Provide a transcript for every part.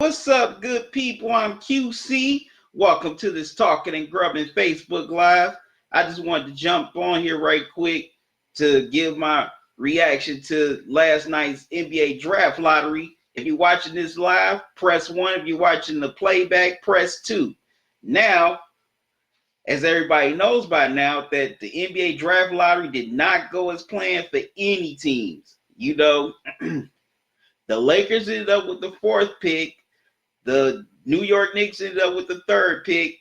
What's up, good people? I'm QC. Welcome to this Talkin and Grubbin Facebook Live. I just wanted to jump on here right quick to give my reaction to last night's NBA draft lottery. If you're watching this live, press 1. If you're watching the playback, press 2. Now, as everybody knows by now, that the NBA draft lottery did not go as planned for any teams. The Lakers ended up with the 4th pick. The New York Knicks ended up with the 3rd pick.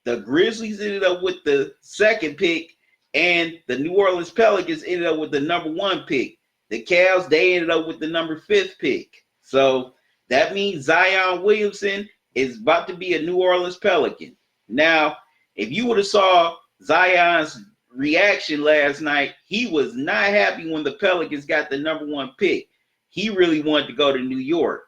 The Grizzlies ended up with the 2nd pick. And the New Orleans Pelicans ended up with the number 1 pick. The Cavs, they ended up with the number 5th pick. So that means Zion Williamson is about to be a New Orleans Pelican. Now, if you would have saw Zion's reaction last night, he was not happy when the Pelicans got the number 1 pick. He really wanted to go to New York.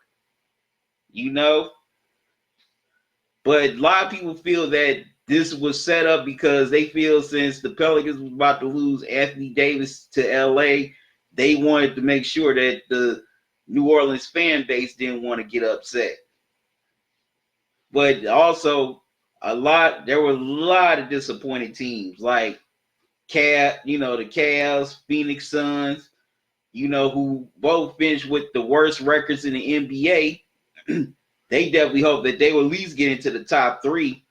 But a lot of people feel that this was set up because they feel since the Pelicans was about to lose Anthony Davis to LA, they wanted to make sure that the New Orleans fan base didn't want to get upset. But also there were a lot of disappointed teams like the Cavs, Phoenix Suns, who both finished with the worst records in the NBA. They definitely hope that they will at least get into the top 3.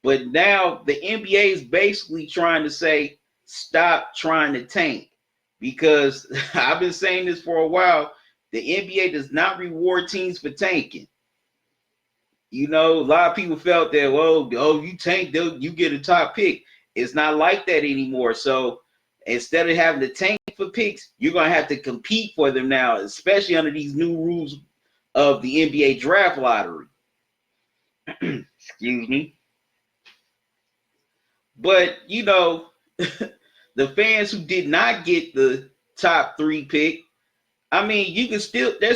But now the NBA is basically trying to say, stop trying to tank. Because I've been saying this for a while, the NBA does not reward teams for tanking. A lot of people felt that, you tank, you get a top pick. It's not like that anymore. So instead of having to tank for picks, you're going to have to compete for them now, especially under these new rules of the NBA draft lottery. Excuse me. But, the fans who did not get the top 3 pick, there's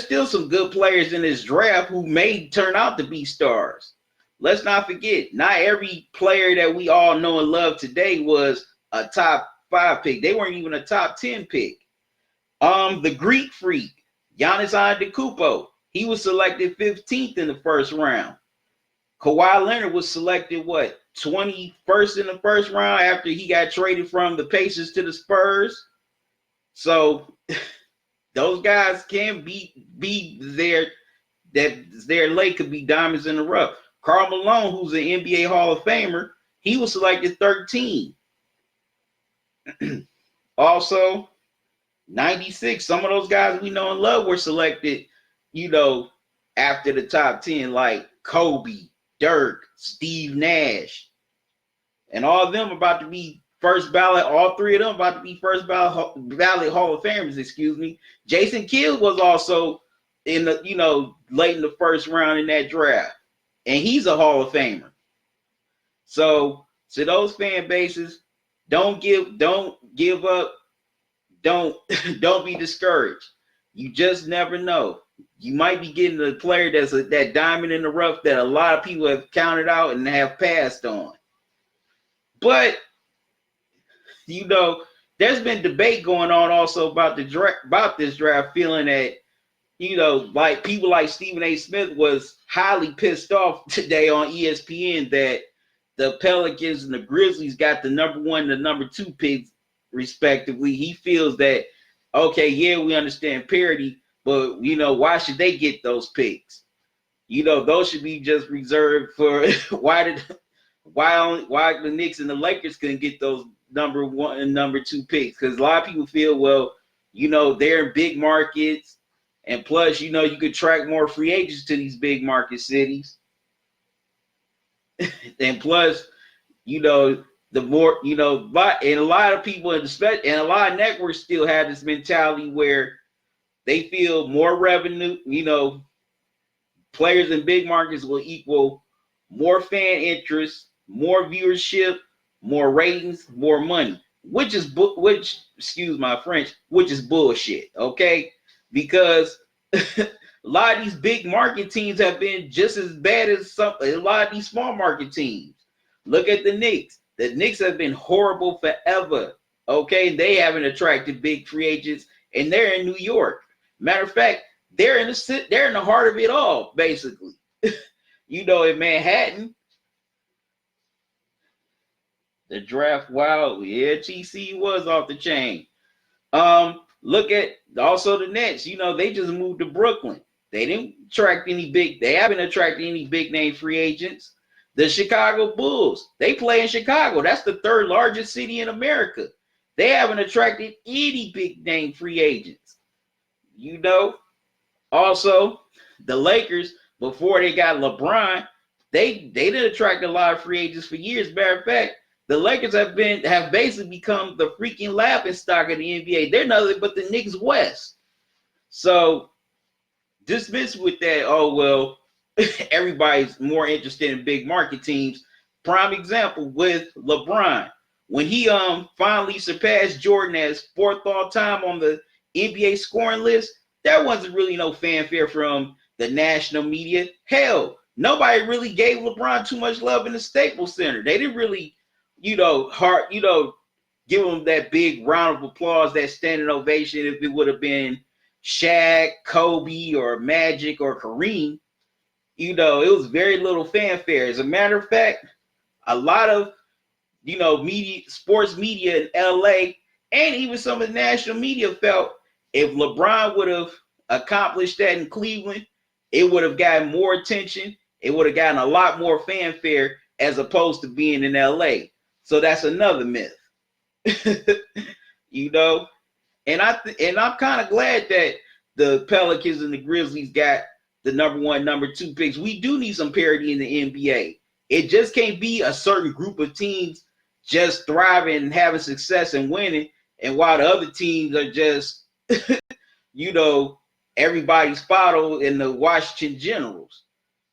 still some good players in this draft who may turn out to be stars. Let's not forget, not every player that we all know and love today was a top 5 pick. They weren't even a top 10 pick. The Greek freak, Giannis Antetokounmpo, he was selected 15th in the first round. Kawhi Leonard was selected, 21st in the first round after he got traded from the Pacers to the Spurs. So those guys can be there, that their late could be diamonds in the rough. Karl Malone, who's an NBA Hall of Famer, he was selected 13. Also, 96, some of those guys we know and love were selected, after the top 10, like Kobe, Dirk, Steve Nash. And all of them are about to be first ballot, all 3 of them about to be first ballot Hall of Famers, excuse me. Jason Kidd was also in the, late in the first round in that draft. And he's a Hall of Famer. So to those fan bases, don't give up. Don't be discouraged. You just never know. You might be getting a player that's that diamond in the rough that a lot of people have counted out and have passed on. But there's been debate going on also about this draft, feeling that like people like Stephen A. Smith was highly pissed off today on ESPN that the Pelicans and the Grizzlies got the number 1 and the number 2 picks respectively. He feels that, okay, yeah, we understand parity, but why should they get those picks? Those should be just reserved for why the Knicks and the Lakers couldn't get those number 1 and number 2 picks? Because a lot of people feel, they're in big markets, and plus, you could attract more free agents to these big market cities. And plus, the more, and a lot of people, and a lot of networks still have this mentality where they feel more revenue, players in big markets will equal more fan interest, more viewership, more ratings, more money, which is excuse my French, which is bullshit, okay? Because a lot of these big market teams have been just as bad as a lot of these small market teams. Look at the Knicks. The Knicks have been horrible forever. Okay, they haven't attracted big free agents, and they're in New York. Matter of fact, they're in the heart of it all, basically. In Manhattan, the draft, wow, yeah, TC was off the chain. Look at also the Nets. They just moved to Brooklyn. They didn't attract they haven't attracted any big name free agents. The Chicago Bulls, they play in Chicago. That's the third largest city in America. They haven't attracted any big name free agents. Also, the Lakers, before they got LeBron, they didn't attract a lot of free agents for years. Matter of fact, the Lakers have basically become the freaking laughing stock of the NBA. They're nothing but the Knicks West. So dismiss with that. Oh well, everybody's more interested in big market teams. Prime example with LeBron, when he finally surpassed Jordan as fourth all time on the NBA scoring list, there wasn't really no fanfare from the national media. Hell, nobody really gave LeBron too much love in the Staples Center. They didn't really, give him that big round of applause, that standing ovation. If it would have been Shaq, Kobe, or Magic, or Kareem, it was very little fanfare. As a matter of fact, a lot of sports media in LA, and even some of the national media felt if LeBron would have accomplished that in Cleveland, it would have gotten more attention. It would have gotten a lot more fanfare as opposed to being in LA. So that's another myth. And I'm kind of glad that the Pelicans and the Grizzlies got the number 1, number 2 picks. We do need some parity in the NBA. It just can't be a certain group of teams just thriving and having success and winning, and while the other teams are just, everybody's follow in the Washington Generals.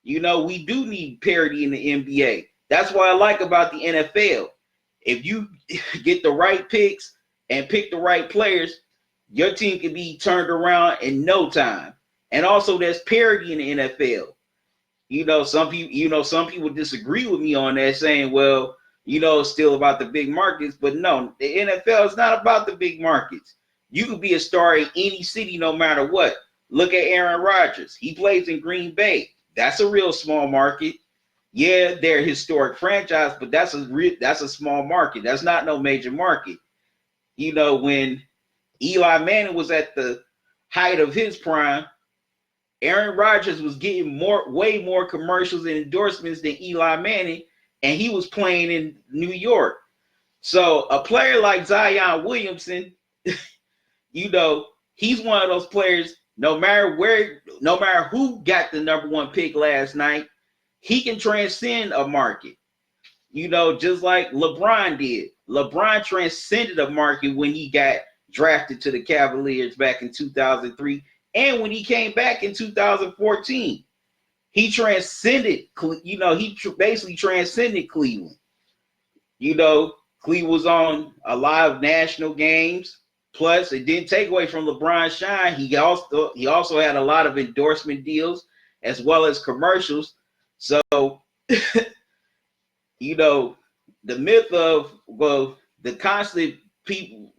We do need parity in the NBA. That's what I like about the NFL. If you get the right picks and pick the right players, your team can be turned around in no time. And also, there's parity in the NFL. Some people disagree with me on that, saying, well, it's still about the big markets. But no, the NFL is not about the big markets. You could be a star in any city, no matter what. Look at Aaron Rodgers. He plays in Green Bay. That's a real small market. Yeah, they're a historic franchise, but that's a small market. That's not no major market. When Eli Manning was at the height of his prime, Aaron Rodgers was getting way more commercials and endorsements than Eli Manning, and he was playing in New York. So a player like Zion Williamson, he's one of those players, no matter who got the number 1 pick last night, he can transcend a market. Just like LeBron did. LeBron transcended a market when he got drafted to the Cavaliers back in 2003. And when he came back in 2014, he transcended, basically transcended Cleveland. Cleveland was on a lot of national games. Plus, it didn't take away from LeBron's shine. He also had a lot of endorsement deals as well as commercials. So, the myth of, the constant people,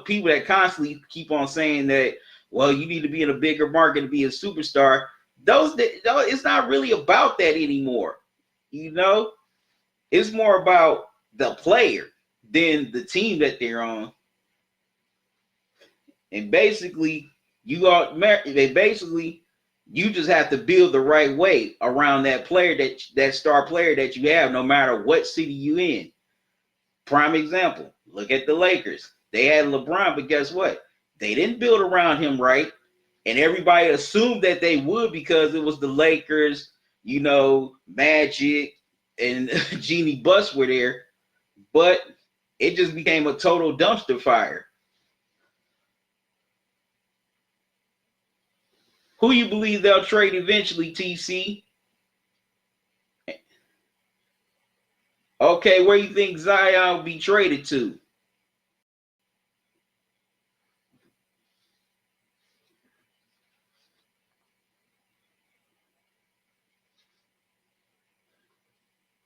people that constantly keep on saying that, well, you need to be in a bigger market to be a superstar. It's not really about that anymore. It's more about the player than the team that they're on. And basically, you just have to build the right way around that player, that star player that you have, no matter what city you in. Prime example, look at the Lakers. They had LeBron, but guess what? They didn't build around him right. And everybody assumed that they would because it was the Lakers, Magic and Jeannie Buss were there. But it just became a total dumpster fire. Who you believe they'll trade eventually, TC? Okay, where you think Zion will be traded to?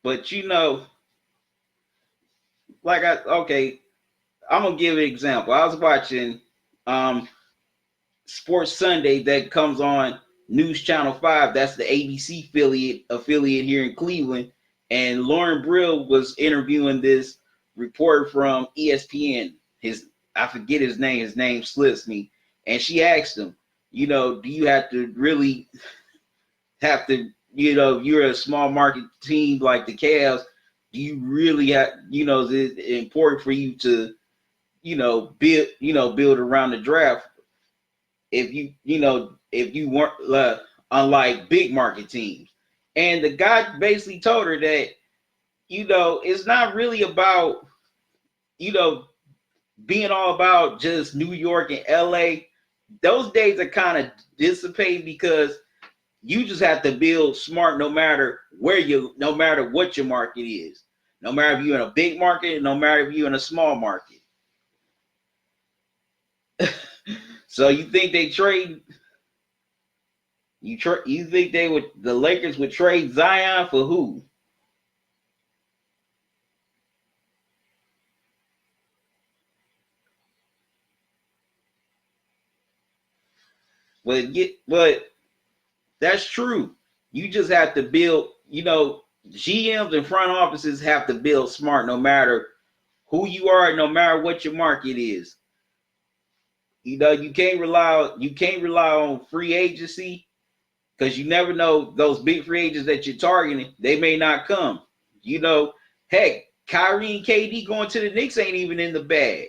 But I'm gonna give an example. I was watching Sports Sunday that comes on News Channel 5. That's the ABC affiliate here in Cleveland. And Lauren Brill was interviewing this reporter from ESPN. I forget his name. His name slips me. And she asked him, do you have to really have to, if you're a small market team like the Cavs, do you really have, is it important for you to, build around the draft if you weren't unlike big market teams? And the guy basically told her that, it's not really about, being all about just New York and LA. Those days are kind of dissipating because you just have to build smart no matter what your market is. No matter if you're in a big market, no matter if you're in a small market. So you think they trade? You think the Lakers would trade Zion for who? But that's true. You just have to build. GMs and front offices have to build smart, no matter who you are, no matter what your market is. You can't rely on free agency because you never know those big free agents that you're targeting. They may not come. Heck, Kyrie and KD going to the Knicks ain't even in the bag.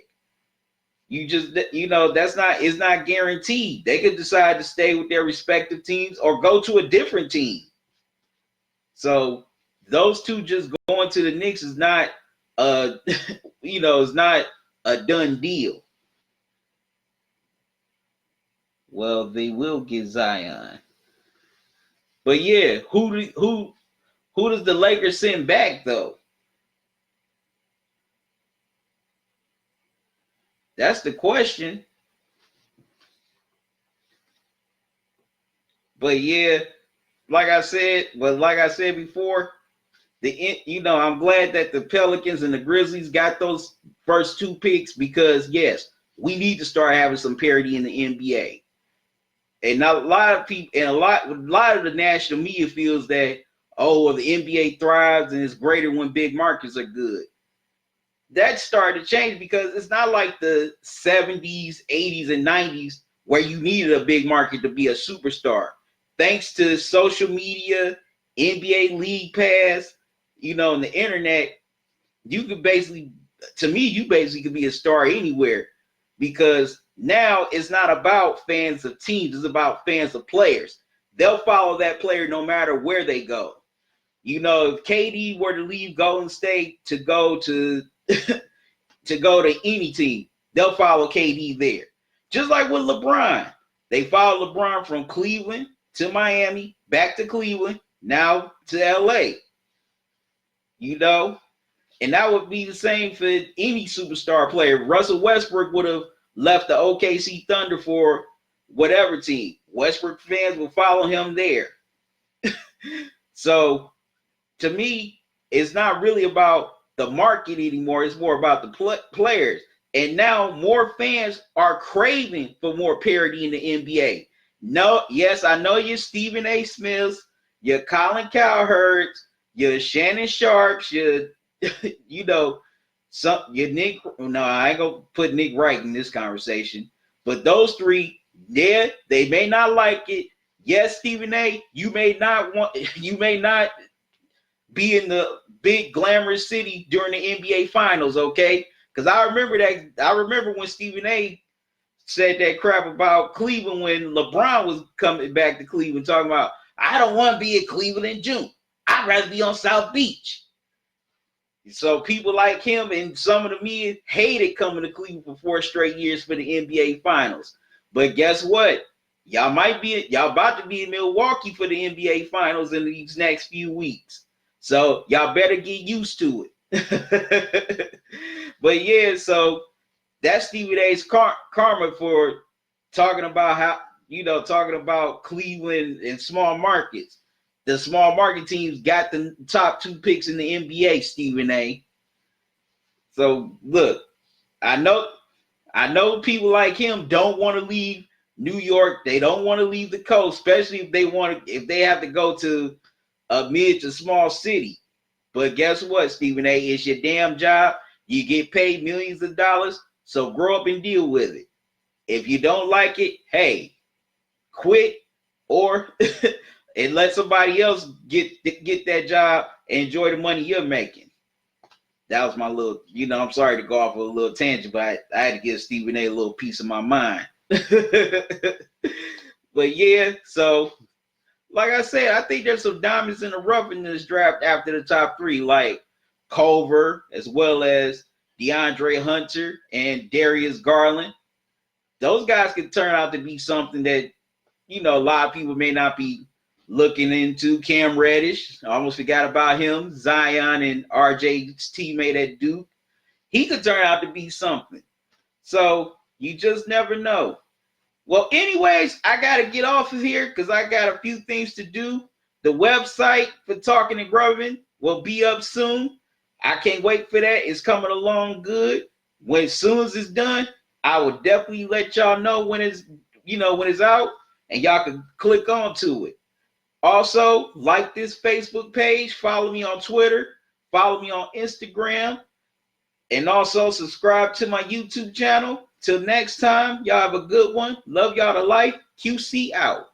It's not guaranteed. They could decide to stay with their respective teams or go to a different team. So those two just going to the Knicks is not it's not a done deal. Well, they will get Zion. But yeah, who does the Lakers send back though? That's the question. But yeah, like I said before, I'm glad that the Pelicans and the Grizzlies got those first two picks because yes, we need to start having some parity in the NBA. And now a lot of people and a lot of the national media feels that the NBA thrives and it's greater when big markets are good. That started to change because it's not like the 70s, 80s, and 90s where you needed a big market to be a superstar. Thanks to social media, NBA League Pass, and the internet, you could basically could be a star anywhere because now it's not about fans of teams, it's about fans of players. They'll follow that player no matter where they go. If KD were to leave Golden State to go to any team, they'll follow KD there. Just like with LeBron. They follow LeBron from Cleveland to Miami, back to Cleveland, now to LA. And that would be the same for any superstar player. Russell Westbrook would have left the OKC Thunder for whatever team. Westbrook fans will follow him there. So, to me, it's not really about the market anymore. It's more about the players. And now more fans are craving for more parity in the NBA. No, yes, I know you're Stephen A. Smiths, you're Colin Cowherds, you're Shannon Sharps, you're Nick. No, I ain't gonna put Nick Wright in this conversation. But those three, yeah, they may not like it. Yes, Stephen A., you may not be in the big glamorous city during the NBA Finals, okay? Because I remember when Stephen A. said that crap about Cleveland when LeBron was coming back to Cleveland, talking about, I don't want to be in Cleveland in June. I'd rather be on South Beach. So people like him and some of the media hated coming to Cleveland for 4 straight years for the NBA Finals. But guess what? Y'all about to be in Milwaukee for the NBA Finals in these next few weeks. So y'all better get used to it. But yeah, so that's Stephen A.'s karma for talking about talking about Cleveland and small markets. The small market teams got the top 2 picks in the NBA, Stephen A. So look, I know people like him don't want to leave New York, they don't want to leave the coast, especially if they have to go to a mid to small city. But guess what, Stephen A? It's your damn job. You get paid millions of dollars, so grow up and deal with it. If you don't like it, hey, quit or and let somebody else get that job and enjoy the money you're making. That was my little, I'm sorry to go off a little tangent, but I had to give Stephen A little piece of my mind. But yeah, so like I said, I think there's some diamonds in the rough in this draft after the top three, like Culver, as well as DeAndre Hunter and Darius Garland. Those guys could turn out to be something that, a lot of people may not be looking into. Cam Reddish, I almost forgot about him. Zion and RJ's teammate at Duke. He could turn out to be something. So you just never know. Well, anyways, I got to get off of here because I got a few things to do. The website for Talkin and Grubbin will be up soon. I can't wait for that. It's coming along good. As soon as it's done, I will definitely let y'all know when it's out, and y'all can click on to it. Also, like this Facebook page, follow me on Twitter, follow me on Instagram, and also subscribe to my YouTube channel. Till next time, y'all have a good one. Love y'all to life. QC out.